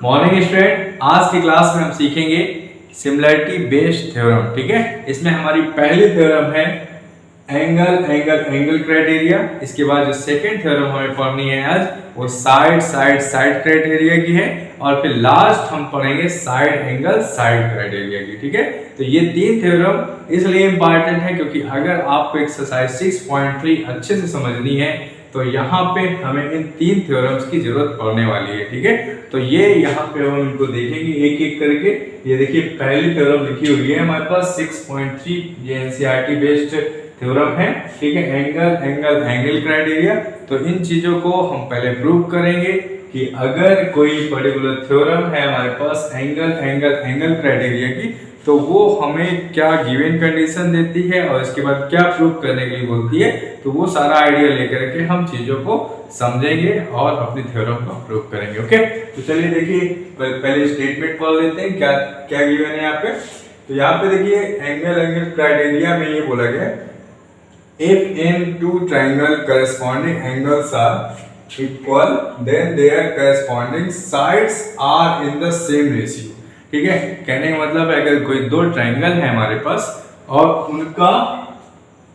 Morning student, आज की class में हम सीखेंगे सिमिलरिटी बेस्ड थ्योरम। ठीक है, इसमें हमारी पहली थ्योरम है एंगल एंगल एंगल क्राइटेरिया। इसके बाद जो सेकंड थ्योरम हमें पढ़नी है आज वो साइड साइड साइड क्राइटेरिया की है, और फिर लास्ट हम पढ़ेंगे साइड एंगल साइड क्राइटेरिया की। ठीक है, तो ये तीन थ्योरम इसलिए इंपॉर्टेंट है क्योंकि अगर आपको एक्सरसाइज 6.3 अच्छे से समझनी है तो यहाँ पे हमें इन तीन थ्योरम्स की जरूरत पड़ने वाली है। ठीक है, तो ये यहाँ पे हम इनको देखेंगे एक एक करके। ये देखिए पहली थ्योरम लिखी हुई है हमारे पास 6.3, ये एनसीईआरटी बेस्ड थ्योरम है। ठीक है, एंगल एंगल एंगल क्राइटेरिया। तो इन चीजों को हम पहले प्रूव करेंगे कि अगर कोई पर्टिकुलर थ्योरम है हमारे पास एंगल एंगल एंगल क्राइटेरिया की, तो वो हमें क्या गिवन कंडीशन देती है और इसके बाद क्या प्रूव करने के लिए बोलती है। तो वो सारा आइडिया लेकर के हम चीजों को समझेंगे और अपनी थ्योरम को प्रूव करेंगे। ओके, तो चलिए देखिए पहले स्टेटमेंट पढ़ लेते हैं क्या क्या गिवन है यहाँ पे। तो यहाँ पे देखिए एंगल एंगल क्राइटेरिया में ये बोला गया if in two triangle corresponding angles are equal then their corresponding sides are in the same ratio। ठीक है, कहने का मतलब है अगर कोई दो ट्रायंगल है हमारे पास और उनका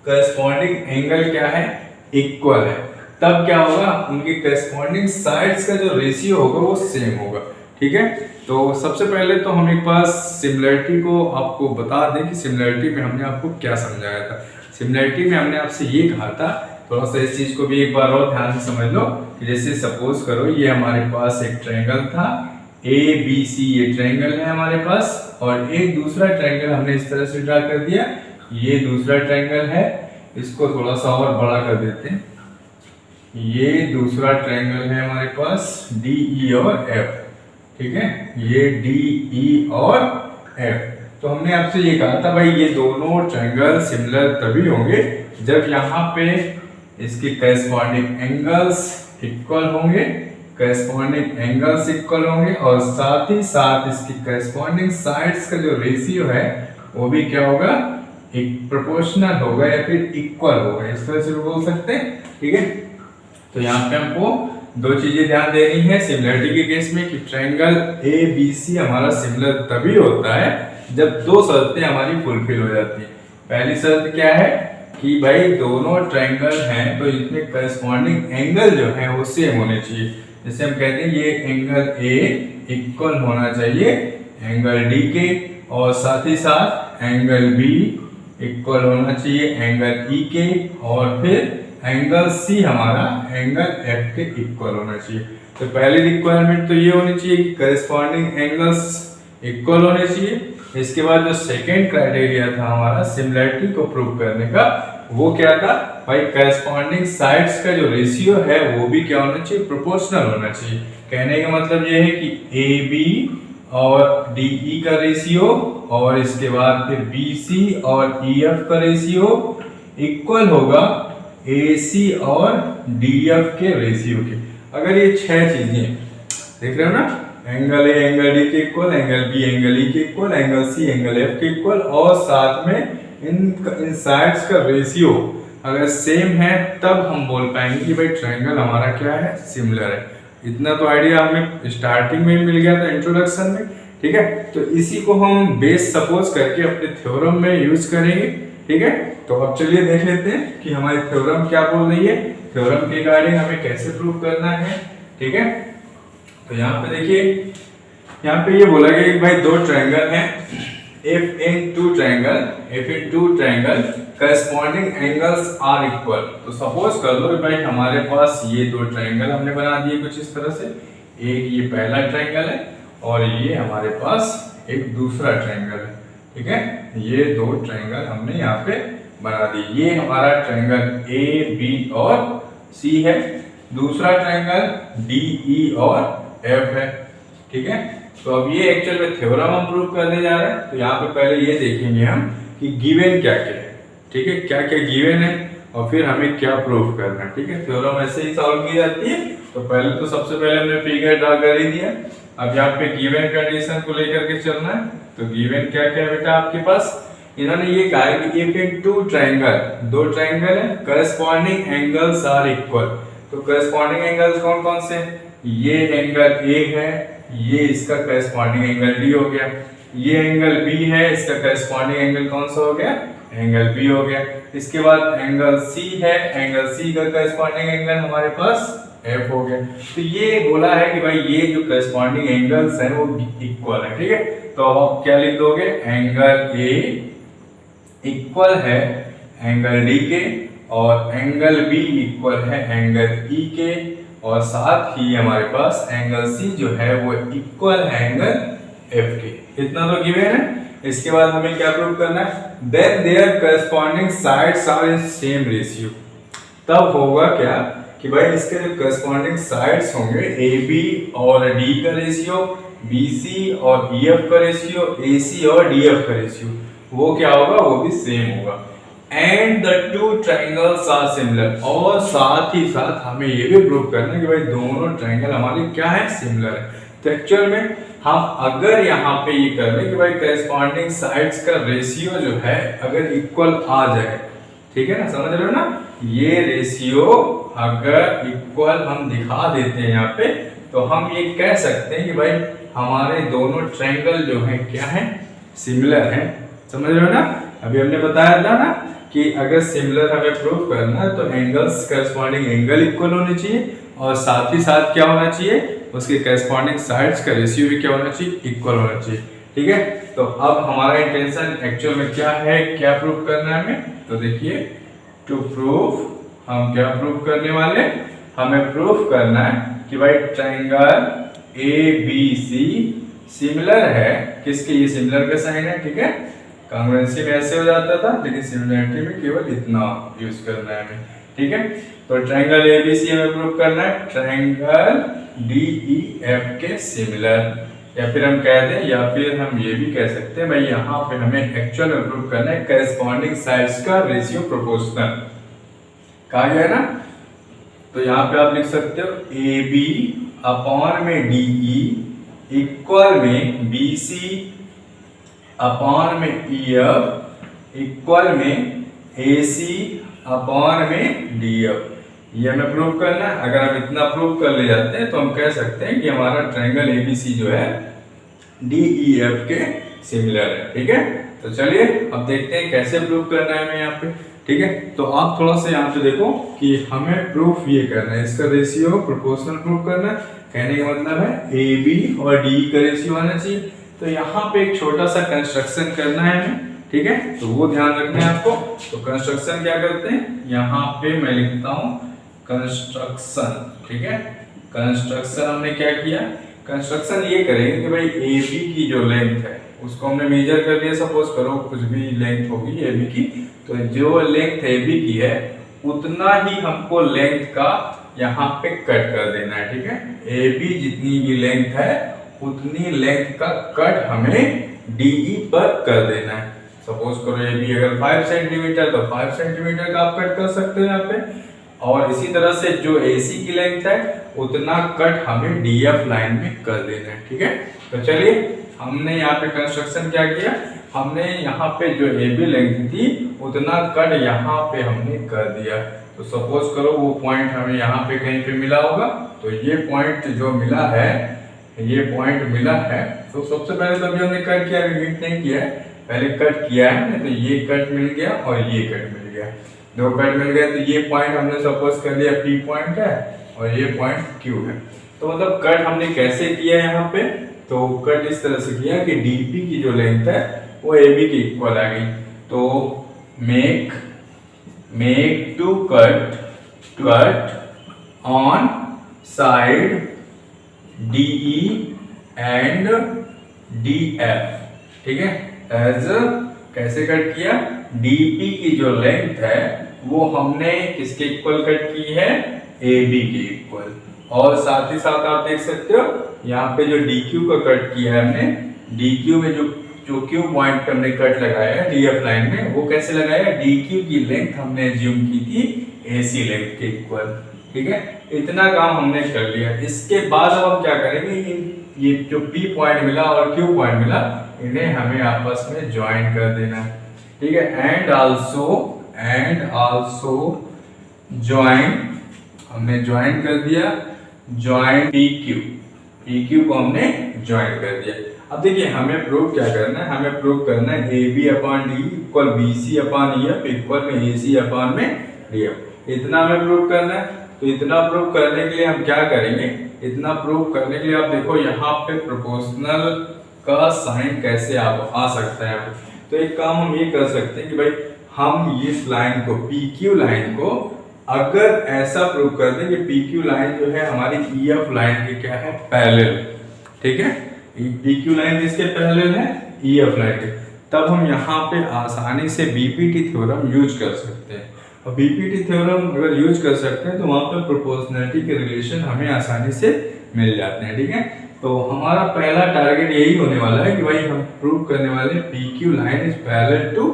करस्पॉन्डिंग एंगल क्या है, इक्वल है, तब क्या होगा, उनके करस्पॉन्डिंग साइड्स का जो रेशियो होगा वो सेम होगा। ठीक है, तो सबसे पहले तो हम एक बार सिमिलरिटी को आपको बता दें कि सिमिलरिटी में हमने आपको क्या समझाया था। सिमिलरिटी में हमने आपसे ये कहा था, थोड़ा सा इस चीज को भी एक बार और ध्यान से समझ लो कि जैसे सपोज करो ये हमारे पास एक ट्रायंगल था ABC, ये ट्रायंगल है हमारे पास, और एक दूसरा ट्रायंगल हमने इस तरह से ड्रा कर दिया, ये दूसरा ट्रायंगल है, इसको थोड़ा सा और बड़ा कर देते हैं। ये दूसरा ट्रायंगल है हमारे पास DE और F। ठीक है, ये DE और F। तो हमने आपसे ये कहा था भाई ये दोनों ट्रायंगल सिमिलर तभी होंगे जब यहाँ पे इसके करस्पॉन्डिंग एंगल्स इक्वल होंगे, करस्पॉन्डिंग एंगल्स इक्वल होंगे, और साथ ही साथ इसकी करस्पॉन्डिंग साइड्स का जो रेशियो है वो भी क्या होगा, एक प्रोपोर्शनल होगा या फिर इक्वल होगा, इस तरह से बोल सकते हैं। ठीक है, तो यहाँ पे हमको दो चीजें ध्यान देनी है सिमिलरिटी के केस में कि ट्रायंगल ABC हमारा सिमिलर तभी होता है जब दो शर्तें हमारी फुलफिल हो जाती है। पहली शर्त क्या है कि भाई दोनों ट्रायंगल हैं तो इसमें करस्पॉन्डिंग एंगल जो है वो सेम होने चाहिए। जैसे हम कहते हैं ये एंगल A इक्वल होना चाहिए एंगल D के, और साथ ही साथ एंगल B इक्वल होना चाहिए एंगल E के, और फिर एंगल C हमारा एंगल F के इक्वल होना चाहिए। तो पहली रिक्वायरमेंट तो ये होनी चाहिए कि करस्पॉन्डिंग एंगल्स इक्वल होने चाहिए। इसके बाद जो सेकेंड क्राइटेरिया था हमारा सिमिलरिटी को प्रूव करने का, वो क्या था भाई, करस्पॉन्डिंग साइड्स का जो रेशियो है वो भी क्या होना चाहिए, प्रोपोर्शनल होना चाहिए। कहने का मतलब ये है कि AB और DE का रेशियो और इसके बाद फिर BC और EF का रेशियो इक्वल होगा AC और DF के रेशियो के। अगर ये छह चीजें देख रहे हो ना, एंगल A एंगल D के equal, angle B angle E के equal, angle C angle F के इक्वल, और साथ में इन साइड्स का रेशियो अगर सेम है तब हम बोल पाएंगे कि भाई ट्रायंगल हमारा क्या है, सिमिलर है। इतना तो आइडिया हमें स्टार्टिंग में मिल गया था इंट्रोडक्शन में। ठीक है, तो इसी को हम बेस सपोज करके अपने थ्योरम में यूज करेंगे। ठीक है, तो अब चलिए देख लेते हैं कि हमारी थ्योरम क्या बोल रही है, थ्योरम के रिगार्डिंग हमें कैसे प्रूव करना है। ठीक है, तो यहाँ पे देखिए, यहाँ पे ये बोला गया कि भाई दो ट्रायंगल हैं, if in two triangle corresponding angles are equal। तो सपोज कर लो भाई हमारे पास ये दो ट्रायंगल हमने बना दिए कुछ इस तरह से, एक ये पहला ट्रायंगल है और ये हमारे पास एक दूसरा ट्रायंगल है। ठीक है, ये दो ट्रायंगल हमने यहाँ पे बना दिए। ये हमारा ट्रायंगल AB और C है, दूसरा ट्रायंगल DE और F है। ठीक है, तो अब ये एक्चुअल में थ्योरम हम प्रूव करने जा रहे हैं। तो यहाँ पे पहले ये देखेंगे हम कि गिवन क्या क्या है। ठीक है, क्या क्या गिवन है और फिर हमें क्या प्रूव करना है। ठीक है, थ्योरम ऐसे ही सॉल्व की जाती है। तो पहले तो सबसे पहले हमने फिगर ड्रा कर ही दिया, अब यहाँ पे गिवन कंडीशन को लेकर के चलना है। तो गिवन क्या क्या है बेटा आपके पास, इन्होंने ये कहा है कि if in two triangle, दो ट्रायंगल है, करस्पॉन्डिंग एंगल्स आर इक्वल। तो करस्पॉन्डिंग एंगल्स कौन कौन से, ये एंगल A है, ये इसका करस्पॉन्डिंग एंगल डी हो गया। ये एंगल बी है, इसका करस्पॉन्डिंग एंगल कौन सा हो गया, एंगल बी हो गया। इसके बाद एंगल सी है, एंगल सी का करस्पॉन्डिंग एंगल हमारे पास एफ हो गया। तो ये बोला है कि भाई ये जो करस्पॉन्डिंग एंगल्स हैं वो इक्वल है, ठीक है। तो अब आप क्या लिख दोगे, एंगल ए इक्वल है एंगल डी के और एंगल बी इक्वल है एंगल ई के, और साथ ही हमारे पास एंगल सी जो है वो इक्वल है एंगल एफ के। इतना तो गिवन है। इसके बाद हमें क्या प्रूव करना है, then there corresponding sides are in same ratio. तब होगा क्या कि भाई इसके जो करस्पॉन्डिंग साइड्स होंगे ए बी और डी का रेशियो, बी सी और बी एफ का रेशियो, ए सी और डी एफ का रेशियो, वो क्या होगा, वो भी सेम होगा। And the two triangles are similar, और साथ ही साथ हमें ये भी प्रूव करना है कि भाई दोनों ट्रायंगल हमारे क्या है, सिमिलर है। तो एक्चुअल में हम अगर यहाँ पे ये कर रहे हैं कि भाई करस्पॉन्डिंग साइड्स का रेशियो जो है अगर इक्वल आ जाए, ठीक है ना, समझ रहे हो ना, ये रेशियो अगर इक्वल हम दिखा देते हैं यहाँ पे, तो हम ये कह सकते हैं कि भाई हमारे दोनों ट्रायंगल जो है क्या है, सिमिलर है। समझ रहे हो ना, अभी हमने बताया था ना कि अगर सिमिलर हमें प्रूव करना है तो एंगल्स करस्पॉन्डिंग एंगल इक्वल होने चाहिए, और साथ ही साथ क्या होना चाहिए, उसके करस्पॉन्डिंग साइड्स का रेशियो भी क्या होना चाहिए, इक्वल होना चाहिए, ठीक है। तो अब हमारा इंटेंशन एक्चुअल में क्या है, क्या प्रूव करना है हमें, तो देखिए टू प्रूव, हम क्या प्रूव करने वाले, हमें प्रूव करना है कि भाई triangle A B C similar है, किसके, ये सिमिलर का साइन है, ठीक है। कांग्रुएंसी में ऐसे हो जाता था, लेकिन सिमिलरिटी में केवल इतना यूज करना है हमें, ठीक है। तो ट्रायंगल एबीसी हमें प्रूव करना है ट्रायंगल डीईएफ के सिमिलर, या फिर हम कह दें, या फिर हम ये भी कह सकते हैं भाई यहाँ पे हमें एक्चुअल में प्रूव करना है करस्पॉन्डिंग साइड्स का रेशियो प्रोपोर्शनल, कहा गया ना। तो यहाँ पे आप लिख सकते हो ए बी अपॉन में डीई इक्वल में बी सी अपॉन में ई एफ इक्वल में ए सी अपॉन में डी एफ। ये हमें प्रूव करना है। अगर हम इतना प्रूव कर ले जाते हैं तो हम कह सकते हैं कि हमारा ट्रायंगल एबीसी जो है डीईएफ के सिमिलर है, ठीक है। तो चलिए अब देखते हैं कैसे प्रूव करना है हमें यहाँ पे, ठीक है। तो आप थोड़ा सा यहाँ पे देखो कि हमें प्रूफ ये करना है, इसका रेशियो प्रोपोर्शनल प्रूव करना है। कहने का मतलब है ए बी और डी का रेशियो आना चाहिए। तो यहाँ पे एक छोटा सा कंस्ट्रक्शन करना है हमें, ठीक है। तो वो ध्यान रखना है आपको। तो कंस्ट्रक्शन क्या करते हैं, यहाँ पे मैं लिखता हूँ कंस्ट्रक्शन, ठीक है। कंस्ट्रक्शन हमने क्या किया, कंस्ट्रक्शन ये करेंगे कि भाई ए बी की जो लेंथ है उसको हमने मेजर कर लिया। सपोज करो कुछ भी लेंथ होगी ए बी की, तो जो लेंथ ए बी की है उतना ही हमको लेंथ का यहाँ पे कट कर देना है, ठीक है। ए बी जितनी भी लेंथ है उतनी लेंथ का कट हमें डीई पर कर देना है। सपोज करो ए बी अगर 5 सेंटीमीटर तो 5 सेंटीमीटर का आप कट कर सकते हो यहाँ पे, और इसी तरह से जो एसी की लेंथ है उतना कट हमें डीएफ लाइन में कर देना है, ठीक है। तो चलिए हमने यहाँ पे कंस्ट्रक्शन क्या किया, हमने यहाँ पे जो ए बी लेंथ थी उतना कट यहाँ पे हमने कर दिया। तो सपोज करो वो पॉइंट हमें यहाँ पे कहीं पे मिला होगा, तो ये पॉइंट जो मिला है, ये पॉइंट मिला है, तो सबसे पहले तो अभी हमने कट किया, रिपीट नहीं किया है, पहले कट किया है। तो ये कट मिल गया और ये कट मिल गया, दो कट मिल गए। तो ये पॉइंट हमने सपोज कर लिया पी पॉइंट है और ये पॉइंट क्यू है। तो मतलब कट हमने कैसे किया यहाँ पे, तो कट इस तरह से किया कि डीपी की जो लेंथ है वो ए बी की इक्वल आ गई। तो make two cut on side DE and DF, ठीक है। एज कैसे कट किया, DP की जो लेंथ है वो हमने किसके इक्वल कट की है, AB के इक्वल। और साथ ही साथ आप देख सकते हो यहाँ पे जो DQ का कट किया है हमने, DQ में जो Q पॉइंट पे हमने कट लगाया है DF लाइन में, वो कैसे लगाया, DQ की लेंथ हमने एज्यूम की थी AC लेंथ के इक्वल, ठीक है। इतना काम हमने कर लिया। इसके बाद अब हम क्या करेंगे, ये जो P पॉइंट मिला और Q पॉइंट मिला इन्हें हमें आपस में ज्वाइन कर देना, ठीक है। एंड आल्सो ज्वाइन, हमने ज्वाइन कर दिया, ज्वाइन PQ, PQ को हमने ज्वाइन कर दिया। अब देखिए हमें प्रूव क्या करना है, हमें प्रूव करना है AB upon D equal BC upon EF equal में AC अपॉन में DF। इतना हमें प्रूव करना है। तो इतना प्रूव करने के लिए हम क्या करेंगे, इतना प्रूव करने के लिए आप देखो यहाँ पे प्रोपोर्शनल का साइन कैसे आप आ सकता है। तो एक काम हम ये कर सकते हैं कि भाई हम इस लाइन को PQ लाइन को अगर ऐसा प्रूव कर दें कि PQ लाइन जो है हमारी EF लाइन के क्या है, पैरेलल, ठीक है। PQ लाइन किसके पैरेलल है, EF लाइन के, तब हम यहाँ पे आसानी से BPT थ्योरम यूज कर सकते हैं। और BPT थ्योरम अगर यूज कर सकते हैं तो वहाँ पे प्रोपोर्शनलिटी के रिलेशन हमें आसानी से मिल जाते हैं, ठीक है। तो हमारा पहला टारगेट यही होने वाला है कि भाई हम प्रूव करने वाले PQ line is parallel to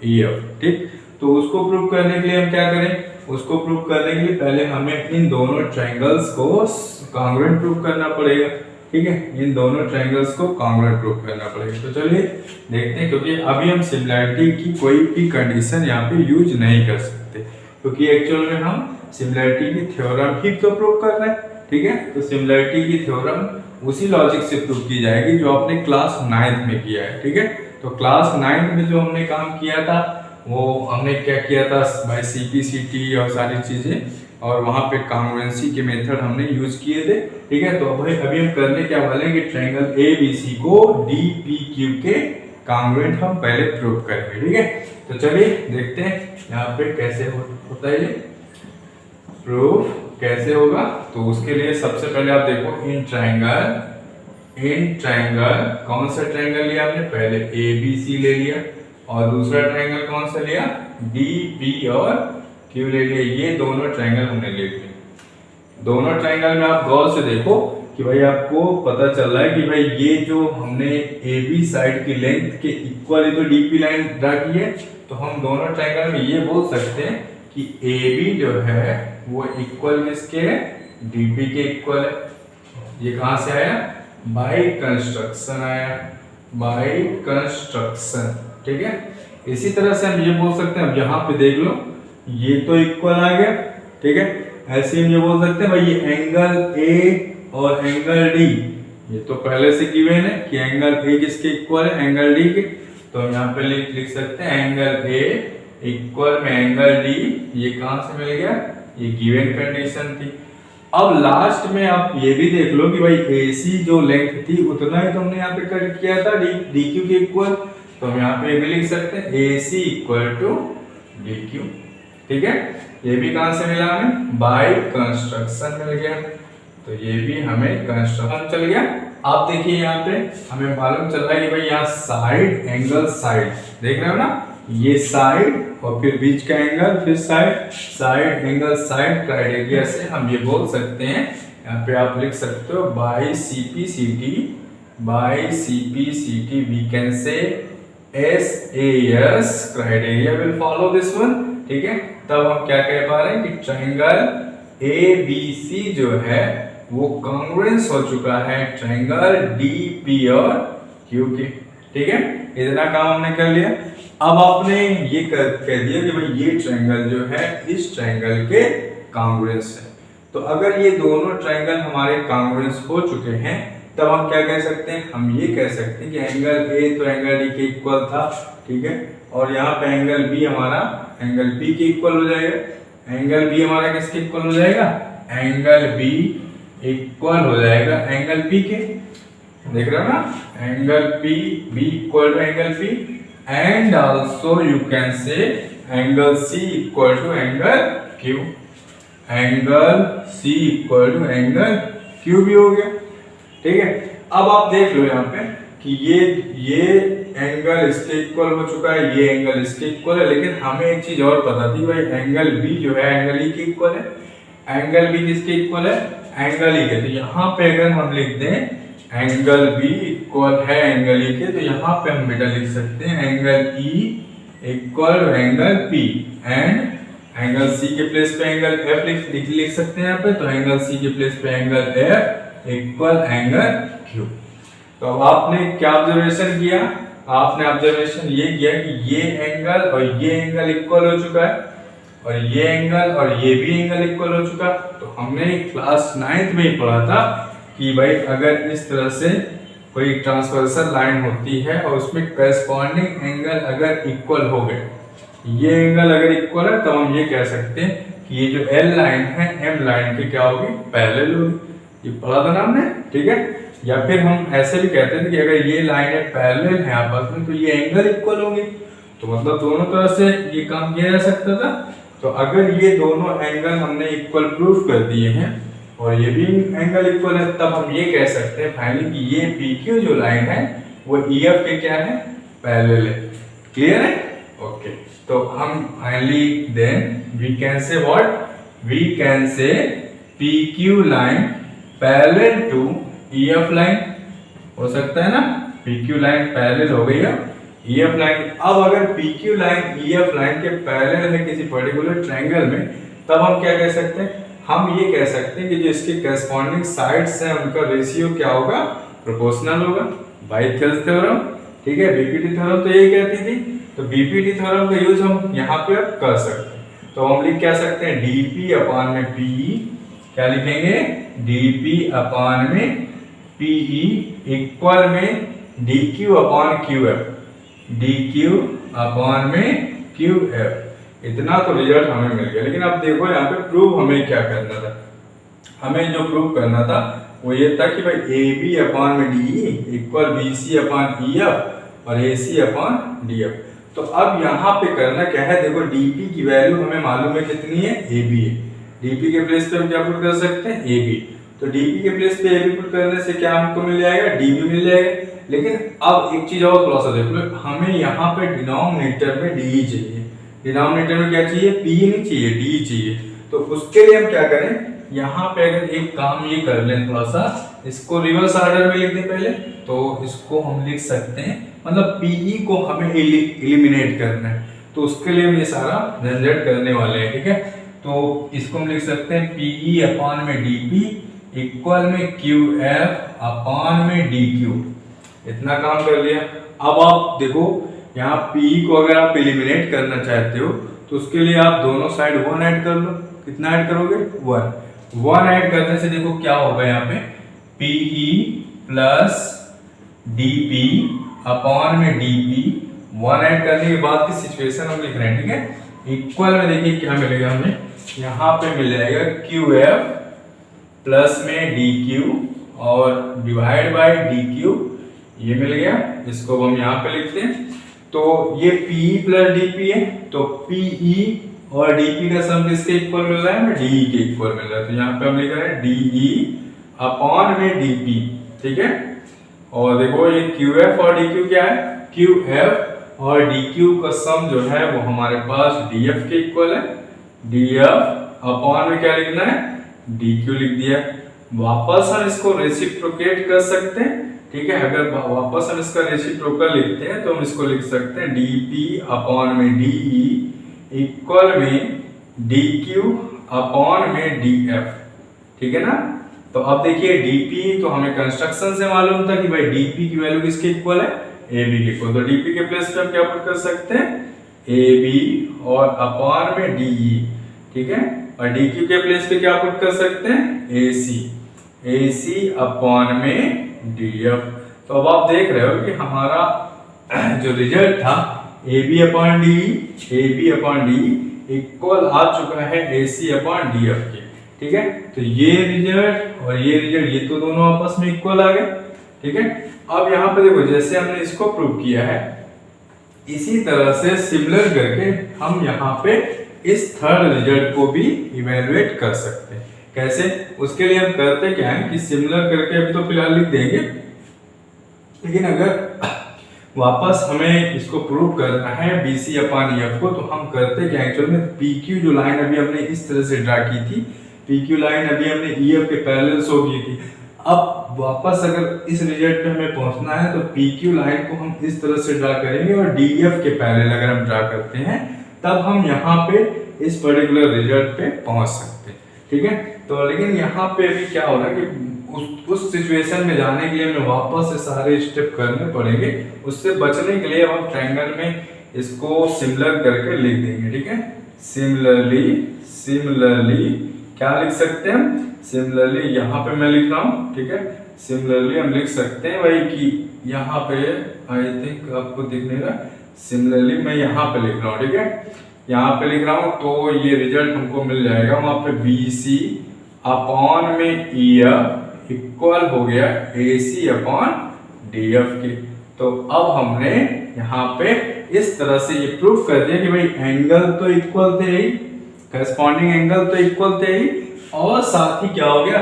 EF, ठीक। तो उसको प्रूव करने के लिए हम क्या करें, उसको प्रूव करने के लिए पहले हमें इन दोनों ट्रायंगल्स को कॉन्ग्रुएंट प्रूव करना पड़ेगा, ठीक है। इन दोनों ट्रायंगल्स को कॉन्ग्रुएंट प्रूव करना पड़ेगा। तो चलिए देखते हैं, क्योंकि अभी हम सिमिलैरिटी की कोई भी कंडीशन यहाँ पे यूज नहीं कर सकते, क्योंकि एक्चुअल में हम सिमिलैरिटी की थ्योरम ही तो प्रूव कर रहे हैं, ठीक है। तो सिमिलैरिटी की थ्योरम उसी लॉजिक से प्रूव की जाएगी जो आपने क्लास 9th में किया है, ठीक है। तो क्लास 9th में जो हमने काम किया था वो हमने क्या किया था, बाय CPCT और सारी चीजें, और वहां पे कॉन्ग्रुएंसी के मेथड हमने यूज किए थे, ठीक है। तो भाई अभी हम करने क्या वाले हैं कि ट्रायंगल ABC को DPQ के कॉन्ग्रुएंट हम पहले प्रूव करेंगे, ठीक है। तो चलिए देखते हैं यहाँ पे कैसे होता है ये प्रूफ कैसे होगा। तो उसके लिए सबसे पहले आप देखो इन ट्रायंगल कौन सा ट्रायंगल लिया आपने, पहले ABC ले लिया, और दूसरा ट्रायंगल कौन सा लिया, DP और Q ले लिया। ये दोनों ट्रायंगल हमने ले लिए। दोनों ट्रायंगल में आप गौर से देखो कि भाई आपको पता चल रहा है कि भाई ये जो हमने AB साइड की लेंथ के इक्वल तो DP लाइन ड्रा की है। तो हम दोनों ट्रायंगल में ये बोल सकते हैं कि AB जो है वो इक्वल किसके है, DP के इक्वल है। ये कहां से आया, बाय कंस्ट्रक्शन आया, बाय कंस्ट्रक्शन, ठीक है। इसी तरह से हम ये बोल सकते हैं, अब यहाँ पे देख लो ये तो इक्वल आ गया, ठीक है। ऐसे हम ये बोल सकते हैं भाई ये एंगल A और एंगल D ये तो पहले से गिवन है कि एंगल A किसके इक्वल है, एंगल D के। तो हम यहाँ पे लिख सकते हैं एंगल A इक्वल में एंगल D। ये कहां से मिल गया, ये गिवन कंडीशन थी। अब लास्ट में आप ये भी देख लो कि भाई AC जो लेंथ थी उतना ही तो हमने यहाँ पे कर किया था DQ के इक्वल। तो हम यहाँ पे भी लिख सकते हैं AC इक्वल टू DQ, ठीक है। ये भी कहां से मिला हमें, बाय कंस्ट्रक्शन मिल गया। तो ये भी हमें कंस्ट्रक्शन चल गया। आप देखिए यहाँ पे हमें मालूम चल रहा है कि भाई यहाँ साइड एंगल साइड देख रहे हो ना, ये साइड और फिर बीच का एंगल, फिर साइड एंगल साइड क्राइटेरिया से हम ये बोल सकते हैं, यहाँ पे आप लिख सकते हो by CPCT we can say SAS criteria will follow this one, ठीक है। तब हम क्या कह पा रहे हैं कि ट्रायंगल ABC जो है वो कॉन्ग्रुएंस हो चुका है ट्रायंगल DP और Q के, ठीक है। इतना काम हमने कर लिया। अब आपने ये कह दिया कि भाई ये ट्रायंगल जो है इस ट्रायंगल के कॉन्ग्रुएंस है। तो अगर ये दोनों ट्रायंगल हमारे कॉन्ग्रुएंस हो चुके हैं तब हम क्या कह सकते हैं, हम ये कह सकते हैं कि एंगल A तो एंगल D के इक्वल था, ठीक है। और यहाँ पे एंगल B हमारा एंगल P के इक्वल हो जाएगा। एंगल B हमारा किसके इक्वल हो जाएगा, एंगल B इक्वल हो जाएगा एंगल P के, देख रहे हो ना, angle B equal to angle P and also you can say angle C equal to angle Q। Angle C equal to angle Q भी हो गया, ठीक है। अब आप देख लो यहाँ पे कि ये एंगल इसके इक्वल हो चुका है, ये एंगल इसके इक्वल है, लेकिन हमें एक चीज और पता थी भाई एंगल B जो है एंगल E के इक्वल है। एंगल B किसके इक्वल है, एंगल E के। तो यहाँ पे अगर हम लिख दें एंगल B इक्वल है एंगल E के, तो यहाँ पे हम बेटा लिख सकते हैं angle E equal angle P and angle C के प्लेस पे एंगल F लिख सकते हैं यहाँ पे। तो एंगल C के प्लेस पे angle F equal angle Q। तो अब आपने क्या ऑब्जर्वेशन किया, आपने ऑब्जर्वेशन ये किया कि ये एंगल और ये एंगल इक्वल हो चुका है, और ये एंगल और ये भी एंगल इक्वल हो चुका। तो हमने क्लास 9th में ही पढ़ा था कि भाई अगर इस तरह से कोई ट्रांसवर्सल लाइन होती है और उसमें करस्पॉन्डिंग एंगल अगर इक्वल हो गए, ये एंगल अगर इक्वल है तो हम ये कह सकते हैं कि ये जो एल लाइन है एम लाइन की क्या होगी, पैरेलल होगी। ये पढ़ा था ना हमने, ठीक है। या फिर हम ऐसे भी कहते थे कि अगर ये लाइन पैरेलल है आपस में तो ये एंगल इक्वल होंगे, तो मतलब दोनों तरह से ये काम किया जा सकता था। तो अगर ये दोनों एंगल हमने इक्वल प्रूफ कर दिए हैं और ये भी एंगल इक्वल है, तब हम ये कह सकते हैं फाइनली कि ये PQ जो लाइन है वो EF के क्या है, पैरेलल है। क्लियर है? ओके, तो हम finally then we can say what, we can say PQ line parallel to EF line, हो सकता है ना, PQ लाइन पैरेलल हो गई है EF लाइन। अब अगर PQ लाइन EF लाइन के पैरेलल है किसी पर्टिकुलर ट्रायंगल में, तब हम क्या कह सकते हैं, हम ये कह सकते हैं कि जो इसके करस्पॉन्डिंग साइड्स हैं उनका रेशियो क्या होगा, प्रोपोर्शनल होगा, बाय थेल्स थ्योरम, ठीक है। बीपीटी थ्योरम तो यही कहती थी, तो बीपीटी थ्योरम का यूज हम यहाँ पे अब कर सकते हैं। तो हम लिख क्या सकते हैं, डीपी अपॉन में पीई, क्या लिखेंगे, डीपी अपॉन में पीई इक्वल में DQ upon QF, DQ upon में क्यूएफ। इतना तो रिजल्ट हमें मिल गया। लेकिन अब देखो यहाँ पे प्रूव हमें क्या करना था, हमें जो प्रूव करना था वो ये था कि भाई ए बी अपॉन में D equal B C upon E F और A C upon D F. तो अब यहाँ पे करना क्या है, देखो डीपी की वैल्यू हमें मालूम है कितनी है, ए बी है। डीपी के प्लेस पे हम क्या पुट कर सकते हैं, ए बी। तो डीपी के प्लेस पे ए बी पुट करने से क्या हमको मिल जाएगा, डी बी मिल जाएगा। लेकिन अब एक चीज और थोड़ा सा देख लो, हमें यहाँ पे डिनोमिनेटर में डी चाहिए, डिनोमिनेटर में क्या चाहिए, पी नहीं चाहिए, डी चाहिए। तो उसके लिए हम क्या करें, यहाँ पे अगर एक काम ये कर लें, थोड़ा सा इसको रिवर्स ऑर्डर में लिख दें पहले, तो इसको हम लिख सकते हैं, मतलब पीई को हमें एलिमिनेट करना है, तो उसके लिए हम ये सारा झंझट करने वाले हैं, ठीक है। तो इसको हम लिख सकते हैं पीई अपॉन में डीपी इक्वल में क्यू एफ अपॉन में डी क्यू। इतना काम कर लिया। अब आप देखो यहाँ पी को अगर आप एलिमिनेट करना चाहते हो तो उसके लिए आप दोनों साइड 1 ऐड कर लो। कितना ऐड करोगे, 1 ऐड करने से देखो क्या होगा, यहाँ पे पीई प्लस डीपी अपॉन में डीपी, 1 ऐड करने के बाद की सिचुएशन हम लिख रहे हैं, ठीक है। इक्वल में देखिए क्या मिलेगा हमें, यहाँ पे मिल जाएगा क्यू एफ प्लस में डी क्यू और डिवाइड बाय डी क्यू, ये मिल गया। इसको हम यहाँ पे लिखते हैं। तो ये पीई प्लस डीपी है, तो पीई और डीपी का सम किसके इक्वल मिल रहा है, डीई के इक्वल मिल रहा है। तो यहाँ पे हम लिख रहे हैं डीई अपॉन में डीपी, ठीक है। और देखो ये क्यूएफ और डीक्यू क्या है, क्यूएफ और डीक्यू का सम जो है वो हमारे पास डीएफ के इक्वल है। डीएफ अपॉन में क्या लिखना है, डीक्यू लिख दिया। वापस हम इसको रेसिप्रोकेट कर सकते हैं, ठीक है। अगर वापस हम इसका रेसिप्रोकल लिखते हैं तो हम इसको लिख सकते हैं डीपी अपॉन में डीई इक्वल में डीक्यू अपॉन में डीएफ, ठीक है ना। तो अब देखिए डीपी तो हमें कंस्ट्रक्शन से मालूम था कि भाई डीपी की वैल्यू किसके इक्वल है, एबी के इक्वल। तो डीपी के प्लेस पे हम क्या पुट कर सकते हैं, एबी और अपॉन में डीई, ठीक है। और डीक्यू के प्लेस पे क्या पुट कर सकते हैं, एसी, एसी अपॉन में डीएफ। तो अब आप देख रहे हो कि हमारा जो रिजल्ट था A B upon D, A B upon D equal आ चुका है A C upon D F के, ठीक है। तो ये रिजल्ट और ये रिजल्ट ये तो दोनों आपस में इक्वल आ गए, ठीक है। अब यहाँ पे देखो जैसे हमने इसको प्रूव किया है, इसी तरह से सिमिलर करके हम यहाँ पे इस थर्ड रिजल्ट को भी इवेलुएट कर सकते हैं। कैसे, उसके लिए हम करते क्या है कि सिमिलर करके अभी तो फिलहाल लिख देंगे, लेकिन अगर वापस हमें इसको प्रूव करना है BC अपॉन EF को, तो हम करते क्या, एक्चुअल में PQ जो लाइन अभी हमने इस तरह से ड्रा की थी, PQ लाइन अभी हमने EF के पैरेलल शो की थी। अब वापस अगर इस रिजल्ट पे हमें पहुंचना है तो PQ लाइन को हम इस तरह से ड्रा करेंगे और DF के पैरेलल अगर हम ड्रा करते हैं तब हम यहाँ पे इस पर्टिकुलर रिजल्ट पे पहुंच सकते हैं, ठीक है। तो लेकिन यहाँ पे भी क्या हो रहा है कि उस सिचुएशन में जाने के लिए हमें वापस से सारे स्टेप करने पड़ेंगे। उससे बचने के लिए हम ट्रायंगल में इसको सिमिलर करके लिख देंगे, ठीक है। सिमिलरली क्या लिख सकते हैं हम, सिमिलरली यहाँ पे मैं लिख रहा हूँ, ठीक है। सिमिलरली हम लिख सकते हैं भाई कि यहाँ पे आई थिंक आपको दिख नहीं रहा, सिमिलरली मैं यहाँ पे लिख रहा हूँ, ठीक है, यहाँ पे लिख रहा हूँ। तो ये रिजल्ट हमको मिल जाएगा वहां पे BC अपॉन में EF इक्वल हो गया AC अपॉन DF के। तो अब हमने यहाँ पे इस तरह से ये प्रूफ कर दिया कि भाई एंगल तो इक्वल थे ही, करस्पॉन्डिंग एंगल तो इक्वल थे ही, और साथ ही क्या हो गया,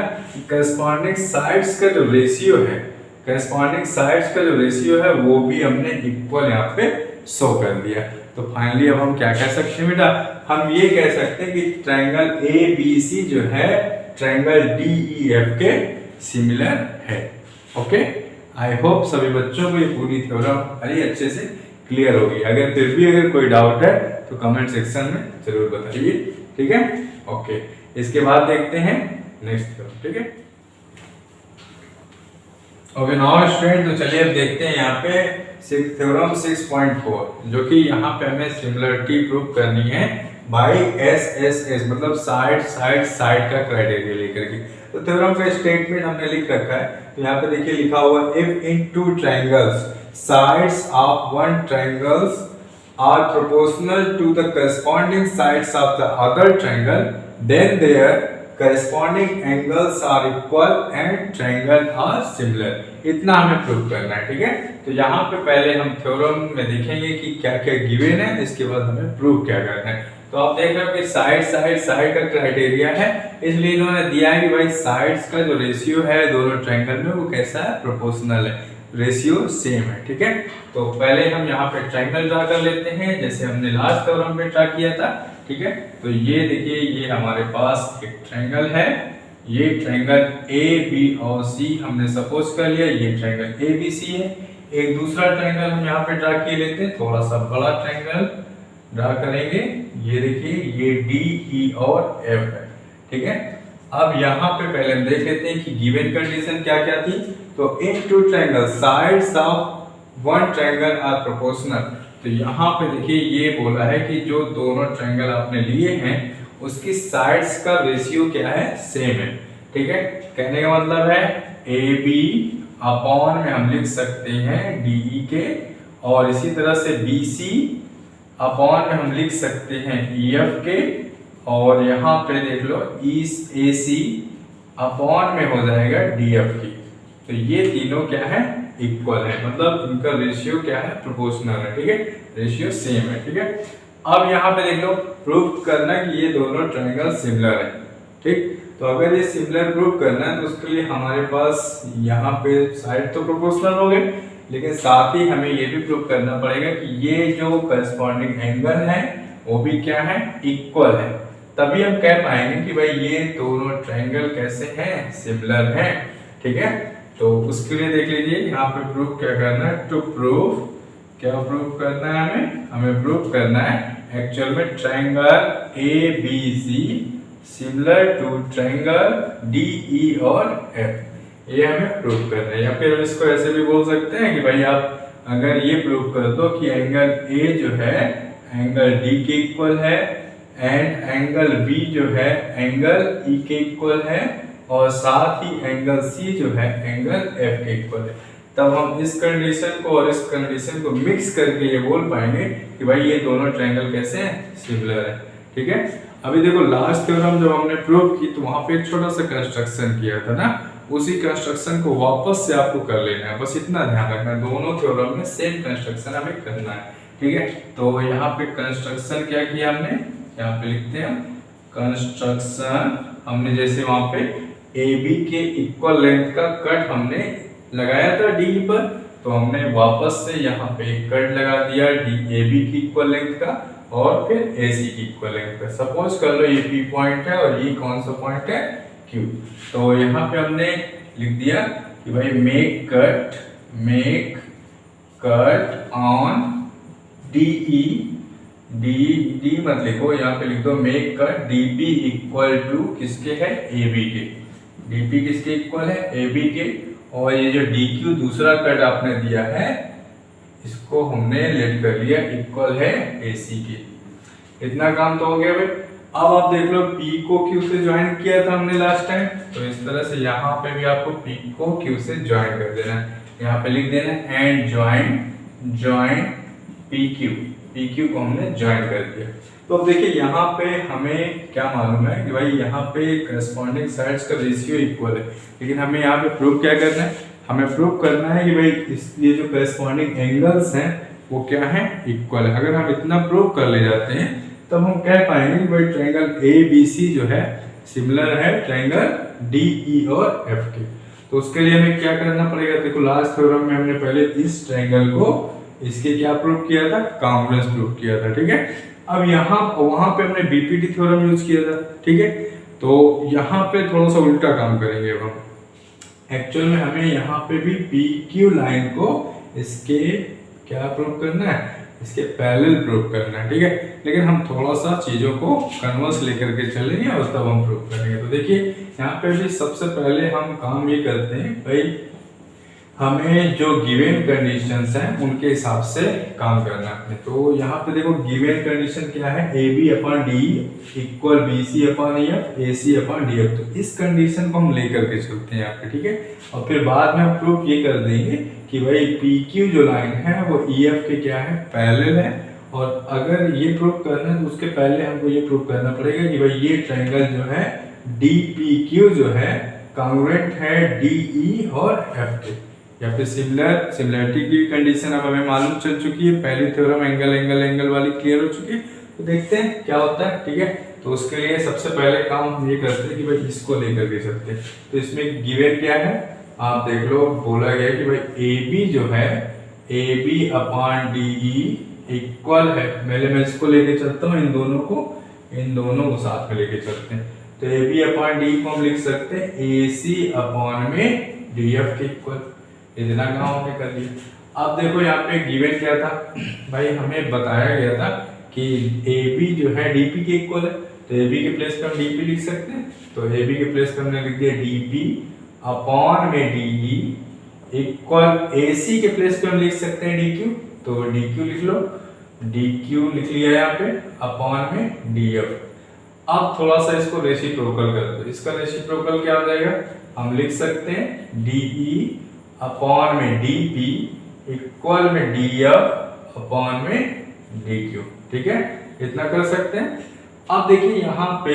करस्पॉन्डिंग साइड्स का जो रेशियो है, करस्पॉन्डिंग साइड्स का जो रेशियो है वो भी हमने इक्वल यहाँ पे शो कर दिया। तो फाइनली अब हम क्या कह सकते हैं बेटा, हम ये कह सकते हैं कि ट्रायंगल ABC जो है ट्रायंगल DEF के सिमिलर है। ओके, आई होप सभी बच्चों को ये पूरी थ्योरम अरे अच्छे से क्लियर होगी। अगर फिर भी अगर कोई डाउट है तो कमेंट सेक्शन में जरूर बताइए, ठीक है। ओके, इसके बाद देखते हैं नेक्स्ट थ्योरम, ठीक है। ओके नाउ स्टूडेंट, तो चलिए अब देखते हैं यहाँ पे थ्योरम 6.4, जो कि यहाँ पे हमें सिमिलरिटी प्रूव करनी है बाय SSS, मतलब साइड साइड साइड का क्राइटेरिया लेकर के। तो थ्योरम का स्टेटमेंट हमने लिख रखा है, तो यहाँ पे देखिए लिखा हुआ if in two triangles sides of one triangles are proportional to the corresponding sides of the other triangle then there corresponding angles are equal and triangle are similar। इतना हमें प्रूव करना है, ठीक है। तो यहाँ पे पहले हम थ्योरम में देखेंगे कि क्या क्या गिवन है, इसके बाद हमें प्रूव क्या करना है। तो आप देख रहे हो कि साइड साइड साइड का क्राइटेरिया है, इसलिए इन्होंने दिया है कि भाई साइड्स का जो रेशियो है दोनों ट्रायंगल में वो कैसा है, प्रोपोर्शनल है, रेशियो सेम है, ठीक है। तो पहले हम यहाँ पे ट्रायंगल ड्रा कर लेते हैं, जैसे हमने लास्ट थ्योरम में ड्रा किया था, ठीक है। तो ये देखिए, ये हमारे पास एक ट्रायंगल है, ये ट्रायंगल AB और C हमने सपोज कर लिया, ये ट्रायंगल ABC है। एक दूसरा ट्रायंगल हम यहाँ पे ड्रा किए लेते हैं, थोड़ा सा बड़ा ट्रायंगल ड्रा करेंगे, ये देखिए ये DE और F है, ठीक है। अब यहाँ पे पहले हम देख लेते हैं कि गिवन कंडीशन क्या क्या थी। तो in two triangle sides of one triangle are proportional. तो यहाँ पे देखिए ये बोला है कि जो दोनों ट्रायंगल आपने लिए हैं उसकी साइड्स का रेशियो क्या है, सेम है, ठीक है। कहने का मतलब है AB अपॉन में हम लिख सकते हैं DE के, और इसी तरह से BC अपॉन में हम लिख सकते हैं EF के, और यहाँ पे देख लो AC अपॉन में हो जाएगा DF की। तो ये तीनों क्या है, इक्वल है, मतलब इनका रेशियो क्या है, प्रोपोर्शनल है, ठीक है, रेशियो सेम है, ठीक है। अब यहाँ पे देख लो प्रूफ करना कि ये दोनों ट्रायंगल सिमिलर है, ठीक। तो अगर ये सिमिलर प्रूफ करना है तो उसके लिए हमारे पास यहाँ पे साइड तो प्रोपोर्शनल हो गए, लेकिन साथ ही हमें ये भी प्रूफ करना पड़ेगा कि ये जो करस्पॉन्डिंग एंगल है वो भी क्या है, इक्वल है। तभी हम कह पाएंगे कि भाई ये दोनों ट्रायंगल कैसे हैं, सिमिलर हैं, ठीक है। तो उसके लिए देख लीजिए यहाँ पे प्रूफ क्या करना है, टू प्रूफ, क्या प्रूफ करना है हमें प्रूफ करना है एक्चुअल में triangle ABC similar to triangle DE और F, ये हमें प्रूफ करना है। या फिर हम इसको ऐसे भी बोल सकते हैं कि भाई आप अगर ये प्रूफ कर दो कि एंगल A जो है एंगल D के इक्वल है एंड एंगल B जो है एंगल E के इक्वल है, और साथ ही एंगल C जो है एंगल F के इक्वल है, तब हम इस कंडीशन को और इस कंडीशन को मिक्स करके ये बोल पाएंगे कि भाई ये दोनों ट्रायंगल कैसे हैं, सिमिलर है, ठीक है। अभी देखो लास्ट थ्योरम जब हमने प्रूव की तो वहां पे एक छोटा सा कंस्ट्रक्शन किया था ना, उसी कंस्ट्रक्शन को वापस से आपको कर लेना है, बस इतना ध्यान रखना है, दोनों थ्योरम में सेम कंस्ट्रक्शन हमें करना है, ठीक है। तो यहाँ पे कंस्ट्रक्शन क्या किया हमने, यहाँ पे लिखते हैं कंस्ट्रक्शन, हमने जैसे वहां पे AB के इक्वल लेंथ का कट हमने लगाया था D पर, तो हमने वापस से यहाँ पे एक कट लगा दिया AB की इक्वल लेंथ का और फिर AC की इक्वल लेंथ का। सपोज कर लो ये P पॉइंट है और ये कौन सा पॉइंट है, Q। तो यहाँ पे हमने लिख दिया कि भाई make cut on DE, D मत लिखो, यहाँ पे लिख दो make cut DP equal to किसके है, AB के। DP किसके इक्वल है, AB के, और ये जो DQ दूसरा कट आपने दिया है इसको हमने लेट कर लिया इक्वल है AC के। इतना काम तो हो गया भाई। अब आप देख लो P को Q से ज्वाइन किया था हमने लास्ट टाइम, तो इस तरह से यहाँ पे भी आपको P को Q से ज्वाइन कर देना है। यहाँ पे लिख देना एंड ज्वाइन PQ को हमने ज्वाइन कर दिया। तो अब देखिए यहाँ पे हमें क्या मालूम है कि भाई यहाँ पे करस्पॉन्डिंग साइड्स का रेशियो इक्वल है, लेकिन हमें यहाँ पे प्रूव क्या करना है, हमें प्रूव करना है कि भाई ये जो करस्पॉन्डिंग एंगल्स हैं वो क्या है, इक्वल है। अगर हम इतना प्रूव कर ले जाते हैं तब हम कह पाएंगे कि भाई ट्रायंगल ABC जो है सिमिलर है ट्रायंगल DE और FT। तो उसके लिए हमें क्या करना पड़ेगा, देखो लास्ट थ्योरम में हमने पहले इस ट्रायंगल को इसके क्या प्रूव किया था, कांग्रुएंस प्रूव किया था, ठीक है। अब यहाँ वहां पे हमने BPT थ्योरम यूज किया था, ठीक है। तो यहाँ पे थोड़ा सा उल्टा काम करेंगे अब हम। एक्चुअल में हमें यहाँ पे भी PQ लाइन को इसके क्या प्रूव करना है, इसके पैरेलल प्रूव करना है, ठीक है। लेकिन हम थोड़ा सा चीजों को कन्वर्स लेकर के चलेंगे और तब हम प्रूव करेंगे। तो देखिए यहाँ पे भी सबसे पहले हम काम ये करते हैं भाई, हमें जो गिवन कंडीशंस हैं उनके हिसाब से काम करना है। तो यहाँ पे देखो गिवन कंडीशन क्या है, AB/DE इक्वल BC/EF AC/DF। तो इस कंडीशन को हम लेकर के चलते हैं यहाँ पे, ठीक है। और फिर बाद में हम प्रूफ ये कर देंगे कि भाई PQ जो लाइन है वो EF के क्या है, पैरेलल है। और अगर ये प्रूफ करना है तो उसके पहले हमको ये प्रूफ करना पड़ेगा कि भाई ये ट्रायंगल जो है DPQ जो है कांग्रुएंट है DE और FT, या फिर सिमिलरिटी की कंडीशन अब हमें मालूम चल चुकी है। पहली थ्योरम एंगल वाली क्लियर हो चुकी है। तो देखते हैं क्या होता है, ठीक है। तो उसके लिए सबसे पहले काम हम ये करते हैं कि भाई इसको लेकर के चलते हैं। तो इसमें गिवन क्या है, आप देख लो, बोला गया कि भाई AB जो है AB/DE इक्वल है, मैं इसको लेके चलता हूँ, इन दोनों को साथ में लेके चलते हैं। तो AB/DE को हम लिख सकते हैं AC/DF के इक्वल। इतना काम हमने कर दिया। अब देखो यहाँ पे गिवन क्या था भाई, हमें बताया गया था कि AB जो है DP के इक्वल है। तो AB के प्लेस पे हम DP लिख सकते हैं। तो AB के प्लेस पे हमने लिख दिया DP/DE इक्वल AC के प्लेस पे हम लिख सकते हैं DQ। तो DQ लिख लो, DQ लिख लिया यहाँ पे अपॉन में DF। अब थोड़ा सा इसको रेसिप्रोकल कर दो। इसका रेसिप्रोकल क्या हो जाएगा, हम लिख सकते हैं DE अपॉन में DP इक्वल में DF अपॉन में DQ, ठीक है। इतना कर सकते हैं। अब देखिए यहाँ पे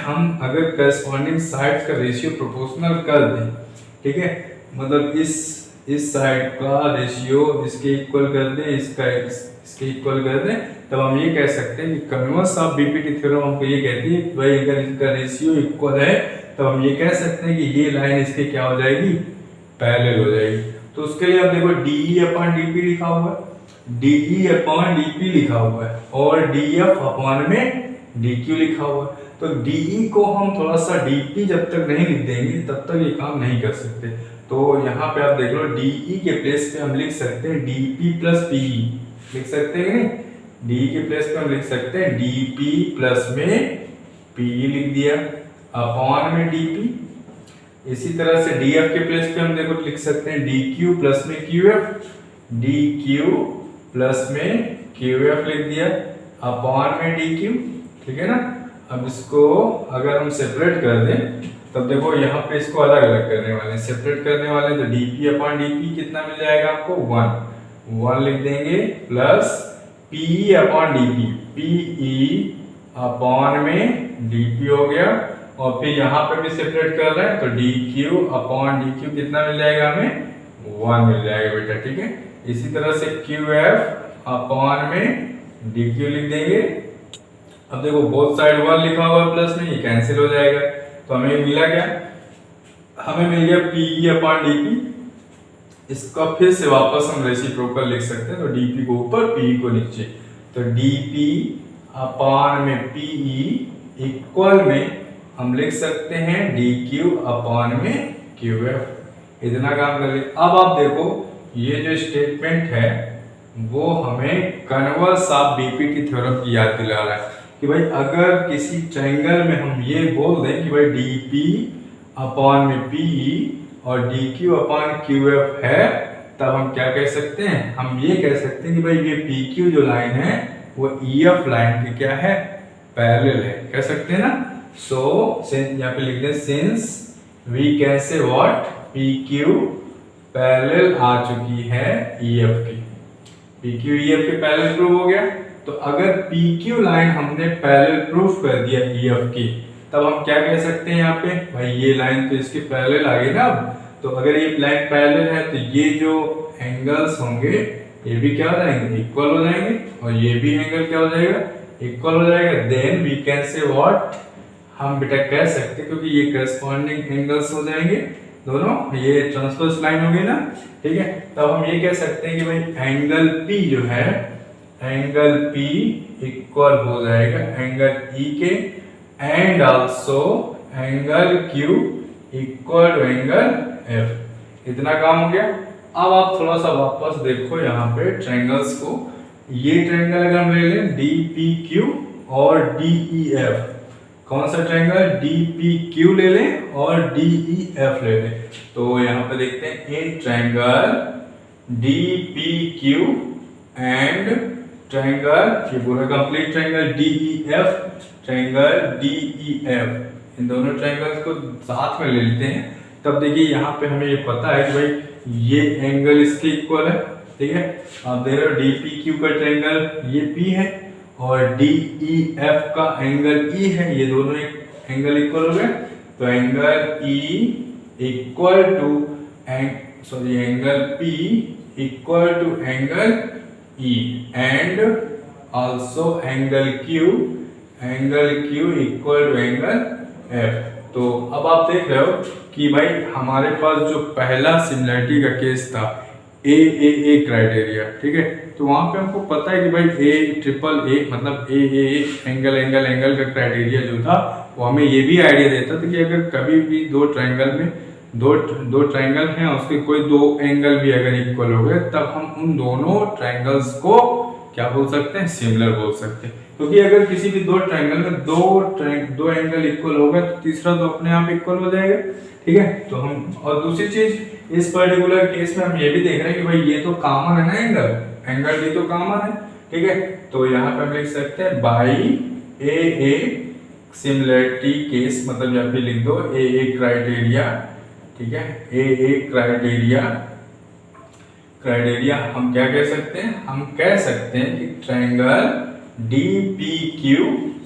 हम अगर करस्पॉन्डिंग साइड्स का रेशियो प्रोपोर्शनल कर दें, ठीक है, मतलब इस साइड का रेशियो इसके इक्वल कर दें, इसके इक्वल कर दें, तब हम ये कह सकते हैं कि कन्वर्स ऑफ BPT थ्योरम हमको ये कहती है भाई अगर इनका रेशियो इक्वल है तो हम ये कह सकते हैं कि ये लाइन इसके क्या हो जाएगी, पैरेलल हो जाएगी। तो उसके लिए आप देखो DE/DP लिखा हुआ है, DE/DP लिखा हुआ है और DF अपॉन में DQ लिखा हुआ है। तो DE को हम थोड़ा सा DP जब तक नहीं लिख देंगे तब तक ये काम नहीं कर सकते। तो यहाँ पे आप देख लो DE के प्लेस पे हम लिख सकते हैं DP+PE, लिख सकते हैं कि नहीं। DE के प्लेस पे हम लिख सकते हैं DP प्लस में PE लिख दिया अपॉन में DP। इसी तरह से DF के प्लेस पे हम देखो लिख सकते हैं DQ प्लस में QF, DQ प्लस में QF लिख दिया अपॉन में DQ, ठीक है ना। अब इसको अगर हम सेपरेट कर दें तब देखो यहाँ पे इसको अलग अलग करने वाले हैं, सेपरेट करने वाले तो DP/DP कितना मिल जाएगा आपको, 1 लिख देंगे प्लस PE/DP, PE अपॉन में DP हो गया। और फिर यहाँ पे भी सेपरेट कर रहे हैं तो DQ/DQ कितना मिल जाएगा हमें, 1 मिल जाएगा बेटा, ठीक है। इसी तरह से QF अपॉन में DQ लिख देंगे। अब देखो बोथ साइड 1 लिखा हुआ है प्लस में, ये कैंसिल हो जाएगा। तो हमें मिला क्या, हमें मिल गया PE/DP। इसका फिर से वापस हम रेसिप्रोकल लिख सकते हैं। तो DP को ऊपर PE को नीचे, तो DP अपॉन में PE इक्वल में हम लिख सकते हैं DQ अपॉन में QF। इतना काम कर लिया। अब आप देखो ये जो स्टेटमेंट है वो हमें कन्वर्स ऑफ BPT थ्योरम की याद दिला रहा है कि भाई अगर किसी ट्रायंगल में हम ये बोल दें कि भाई DP अपॉन में PE और DQ अपॉन QF है, तब हम क्या कह सकते हैं, हम ये कह सकते हैं कि भाई ये PQ जो लाइन है वो EF लाइन की क्या है, पैरेलल है, कह सकते हैं ना। सो यहाँ पे लिख दें since we can say what P Q parallel आ चुकी है ई एफ की, पी क्यू ई एफ के पैरेलल प्रूव हो गया। तो अगर पी क्यू लाइन हमने पैरेलल प्रूफ कर दिया ई एफ की, तब हम क्या कह सकते हैं यहाँ पे, भाई ये लाइन तो इसके पैरेलल आ गई ना। अब तो अगर ये लाइन पैरेलल है तो ये जो एंगल्स होंगे ये भी क्या हो जाएंगे, इक्वल हो जाएंगे, और ये भी एंगल क्या हो जाएगा, इक्वल हो जाएगा। Then we can say what, हम बेटा कह सकते हैं क्योंकि ये करस्पॉन्डिंग एंगल्स हो जाएंगे दोनों, ये ट्रांसवर्स लाइन होगी ना, ठीक है। तब हम ये कह सकते हैं कि भाई एंगल P जो है, एंगल P इक्वल हो जाएगा एंगल E के, and also angle Q equal to angle F। इतना काम हो गया। अब आप थोड़ा सा वापस देखो यहाँ पे ट्रायंगल्स को। ये ट्रायंगल अगर हम ले लें DPQ और DEF, कौन सा ट्रायंगल, DPQ ले लें और DEF ले लें, तो यहाँ पे देखते हैं in triangle DPQ and triangle, ये पूरा complete triangle DEF, triangle DEF, इन दोनों ट्रायंगल्स को साथ में ले लेते हैं। तब देखिए यहाँ पे हमें ये पता है कि भाई ये एंगल इसके इक्वल है, ठीक है। आप देख रहे हो DPQ का ट्रायंगल ये P है और DEF का एंगल E है, ये दोनों एंगल इक्वल हो गए। तो angle E equal to angle P equal to angle E and also angle Q equal to angle F। तो अब आप देख रहे हो कि भाई हमारे पास जो पहला सिमिलरिटी का केस था ए क्राइटेरिया, ठीक है, तो वहां पे हमको पता है कि भाई A मतलब ए एंगल का क्राइटेरिया जो था वो हमें ये भी आइडिया देता था कि अगर कभी भी दो ट्रायंगल में दो ट्रायंगल हैं, उसके कोई दो एंगल भी अगर इक्वल हो गए, तब हम उन दोनों ट्रायंगल्स को क्या बोल सकते हैं, सिमिलर बोल सकते हैं। क्योंकि अगर किसी भी दो ट्रायंगल में दो एंगल इक्वल हो गए तो तीसरा तो अपने आप इक्वल हो जाएगा, ठीक है। तो हम, और दूसरी चीज इस पर्टिकुलर केस में हम ये भी देख रहे हैं कि भाई ये तो कॉमन है ना, एंगल ये तो कॉमन है, ठीक है। तो यहाँ पे हम लिख सकते हैं बाई ए सिमिलरिटी केस, मतलब यहाँ पे लिख दो ए क्राइटेरिया, ठीक है। ए क्राइटेरिया हम क्या कह सकते हैं, हम कह सकते हैं कि ट्रायंगल DPQ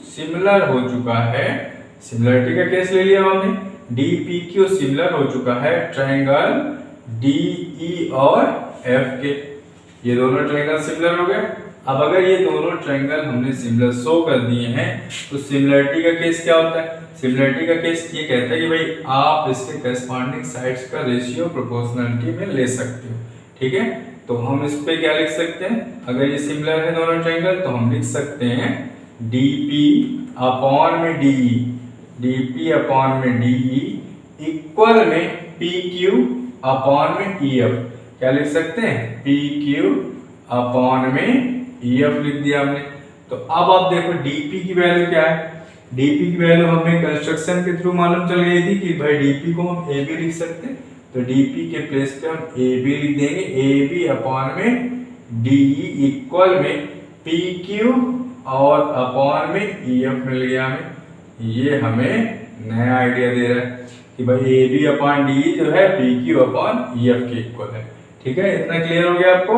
सिमिलर हो चुका है, सिमिलरिटी का केस ले लिया हमने, DPQ सिमिलर हो चुका है ट्रायंगल DE और F के, ये दोनों ट्रायंगल सिमिलर हो गए। अब अगर ये दोनों ट्रायंगल हमने सिमिलर शो कर दिए हैं तो सिमिलरिटी का केस क्या होता है, सिमिलरिटी का केस ये कहता है कि भाई आप इसके करस्पॉन्डिंग साइड्स का रेशियो प्रोपोर्शनलिटी में ले सकते हो, ठीक है। तो हम इस पे क्या लिख सकते हैं, अगर ये सिमिलर है दोनों ट्रायंगल तो हम लिख सकते हैं DP अपॉन में DE इक्वल में PQ अपॉन में EF, क्या लिख सकते हैं, PQ अपॉन में EF लिख दिया हमने। तो अब आप देखो DP की वैल्यू क्या है, DP की वैल्यू हमें कंस्ट्रक्शन के थ्रू मालूम चल गई थी कि भाई DP को हम AB लिख सकते हैं, तो DP के प्लेस पे हम AB लिख देंगे, AB अपॉन में DE इक्वल में PQ और अपॉन में EF मिल गया हमें। ये हमें नया आइडिया दे रहा है कि भाई AB अपॉन DE जो है PQ अपॉन EF के इक्वल है, ठीक है। इतना क्लियर हो गया आपको।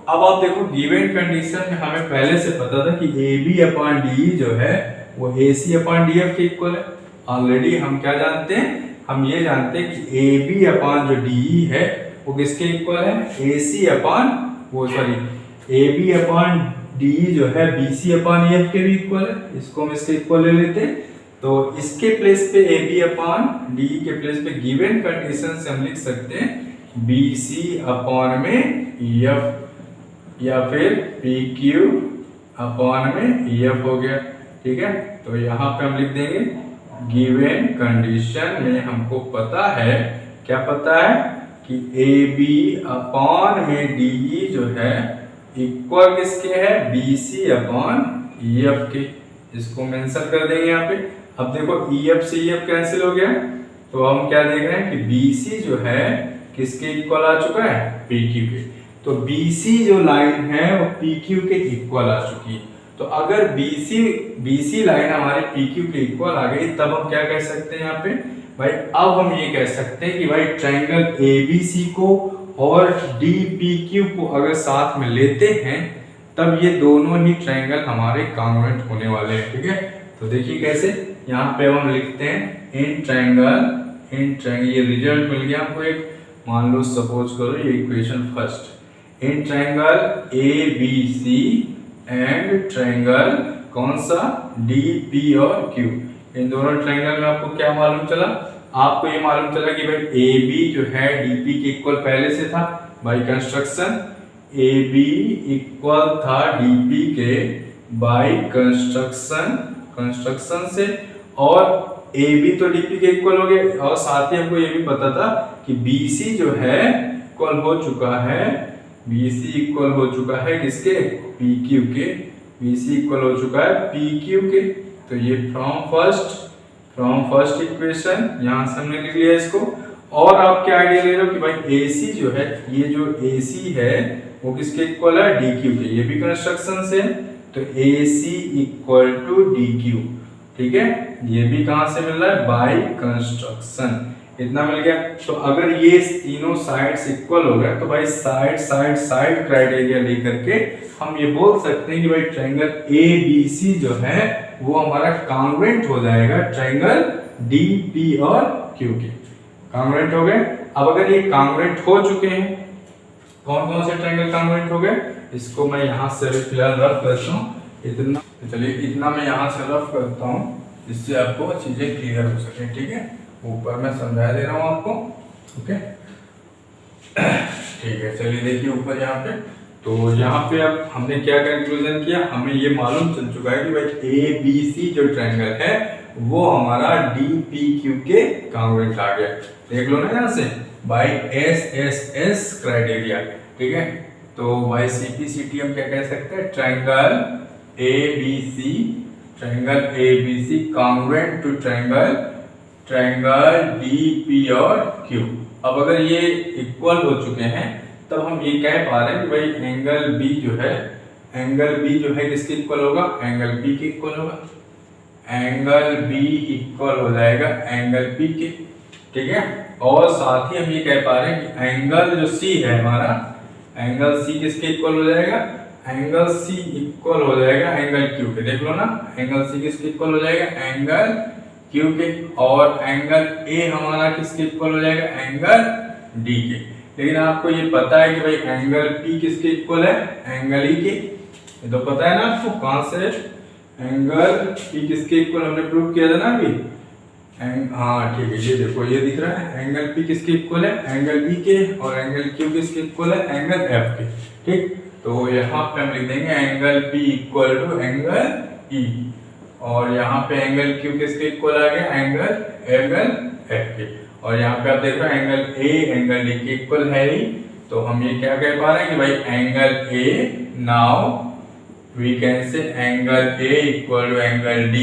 अब आप देखो गिवन कंडीशन में हमें पहले से पता था कि AB अपॉन DE जो है वो AC अपॉन DF के इक्वल है। ऑलरेडी हम क्या जानते हैं, हम ये जानते हैं कि AB अपॉन जो DE है वो किसके इक्वल है, AB अपॉन DE जो है BC अपॉन EF के भी इक्वल है, इसको हम इसके इक्वल ले लेते हैं। तो इसके प्लेस पे AB अपॉन DE के प्लेस पे गिवन कंडीशन से हम लिख सकते हैं BC अपॉन में EF या फिर PQ अपॉन में EF हो गया, ठीक है। तो यहाँ पे हम लिख देंगे गिवन कंडीशन में हमको पता है, क्या पता है कि AB अपॉन में DE जो है इक्वल किसके है, BC अपॉन EF के, इसको मेंशन कर देंगे यहाँ पे। अब देखो EF से EF कैंसिल हो गया, तो हम क्या देख रहे हैं कि BC जो है किसके इक्वल आ चुका है, PQ के। तो BC जो लाइन है वो PQ के इक्वल आ चुकी है। तो अगर BC लाइन हमारे PQ के इक्वल आ गई तब हम क्या कह सकते हैं यहाँ पे भाई, अब हम ये कह सकते हैं कि भाई ट्रायंगल ABC को और DPQ को अगर साथ में लेते हैं तब ये दोनों ही ट्रायंगल हमारे कॉन्ग्रुएंट होने वाले हैं। ठीक है, तो देखिए कैसे, यहाँ पे हम लिखते हैं इन ट्रायंगल ये रिजल्ट मिल गया हमको एक, मान लो सपोज करो ये equation first, in triangle ABC and triangle कौन सा DP और Q, इन दोनों ट्रायंगल में आपको क्या मालूम चला, आपको ये मालूम चला कि भाई AB जो है DP के इक्वल पहले से था बाय कंस्ट्रक्शन, AB इक्वल था DP के बाय कंस्ट्रक्शन से, और AB तो DP के इक्वल हो गए, और साथ ही हमको ये भी पता था कि BC जो है इक्वल हो चुका है, BC इक्वल हो चुका है किसके, PQ के, BC इक्वल हो चुका है PQ के। तो ये फ्रॉम फर्स्ट इक्वेशन यहाँ से हमने लिख लिया इसको, और आप क्या आइडिया ले रहे हो कि भाई AC जो है, ये जो AC है वो किसके इक्वल है, DQ के, ये भी कंस्ट्रक्शन से, तो AC इक्वल टू DQ। ठीक है, ये भी कहां से मिल रहा है, बाय कंस्ट्रक्शन, इतना मिल गया। तो अगर ये तीनों साइड्स इक्वल हो गए तो भाई साइड क्राइटेरिया लेकर के हम ये बोल सकते हैं कि भाई ट्रायंगल ABC जो है वो हमारा कॉन्ग्रुएंट हो जाएगा ट्रायंगल DP और Q के, कॉन्ग्रुएंट हो गए। अब अगर ये कॉन्ग्रुएंट हो चुके हैं, कौन कौन से ट्रायंगल कॉन्ग्रुएंट हो गए, इसको मैं यहाँ से फिलहाल रफ करता हूँ, इतना, चलिए इतना मैं यहाँ से रफ करता हूँ जिससे आपको चीजें क्लियर हो सके। ठीक है, ऊपर मैं समझा दे रहा हूँ आपको। ओके, ठीक है, चलिए देखिए ऊपर यहाँ पे, तो यहाँ पे अब हमने क्या कंक्लूजन किया, हमें ये मालूम चल चुका है कि भाई ABC जो ट्रायंगल है वो हमारा DPQ के कॉन्ग्रुएंट आ गया। देख लो ना यहाँ से बाय SSS क्राइटेरिया। ठीक है, तो बाय CPCT हम क्या कह सकते हैं, triangle ABC congruent to triangle DP और Q। अब अगर ये इक्वल हो चुके हैं तब हम ये कह पा रहे हैं कि भाई एंगल B जो है किसके इक्वल होगा, एंगल P के इक्वल होगा, एंगल B इक्वल हो जाएगा एंगल P के। ठीक है, और साथ ही हम ये कह पा रहे हैं कि एंगल जो C है हमारा, एंगल C किसके इक्वल हो जाएगा, एंगल C इक्वल हो जाएगा एंगल Q के। देख लो ना, एंगल C किसके इक्वल हो जाएगा, एंगल Q के, और एंगल A हमारा किसके इक्वल हो जाएगा, एंगल D के। लेकिन आपको ये पता है कि भाई एंगल P किसके इक्वल है, एंगल E के, ये तो पता है ना आपको, कहां से एंगल P किसके इक्वल हमने प्रूव किया था ना अभी, हाँ ठीक है, ये देखो ये दिख रहा है, एंगल P किसके इक्वल है, एंगल E के, और एंगल Q किसके इक्वल है, एंगल F के। ठीक, तो यहाँ पे हम लिख देंगे angle P equal to angle E, और यहाँ पे एंगल Q किसके इक्वल आ गया, एंगल F के, और यहाँ पे आप देख रहे हो एंगल A एंगल D के इक्वल है ही। तो हम ये क्या कह पा रहे हैं कि भाई angle A, now we can say angle A equal to angle D।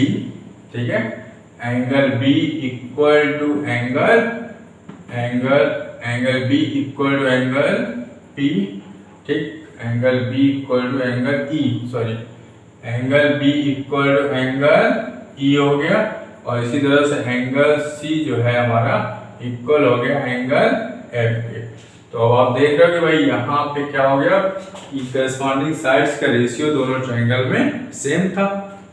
ठीक है, angle B equal to angle B equal to angle P। ठीक, angle B equal to angle E, sorry angle B equal to angle E हो गया, और इसी तरह से angle C जो है हमारा इक्वल हो गया एंगल F के। तो अब आप देख रहे हो कि भाई यहाँ पे क्या हो गया कि करस्पॉन्डिंग साइड्स का रेशियो दोनों ट्रायंगल में सेम था।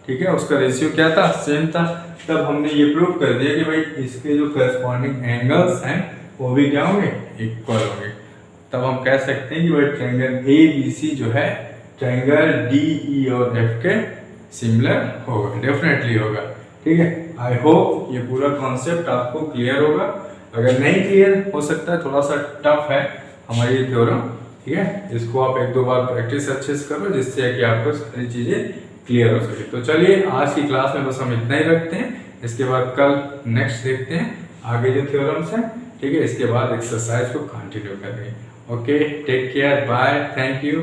ठीक है, उसका रेशियो क्या था, सेम था। तब हमने ये प्रूव कर दिया कि भाई इसके जो करस्पॉन्डिंग एंगल्स हैं वो भी क्या होंगे, इक्वल होंगे। तब हम कह सकते हैं कि भाई ट्रायंगल ABC जो है ट्रायंगल DE और F के सिमिलर होगा, डेफिनेटली होगा। ठीक है, आई होप ये पूरा कॉन्सेप्ट आपको क्लियर होगा। अगर नहीं क्लियर हो सकता है, थोड़ा सा टफ है हमारी ये थ्योरम। ठीक है, इसको आप एक दो बार प्रैक्टिस अच्छे से करो जिससे कि आपको सारी चीजें क्लियर हो सके। तो चलिए आज की क्लास में बस हम इतना ही रखते हैं, इसके बाद कल नेक्स्ट देखते हैं आगे जो थ्योरम्स हैं। ठीक है, इसके बाद एक्सरसाइज को कंटिन्यू करेंगे। Okay, take care, bye, thank you.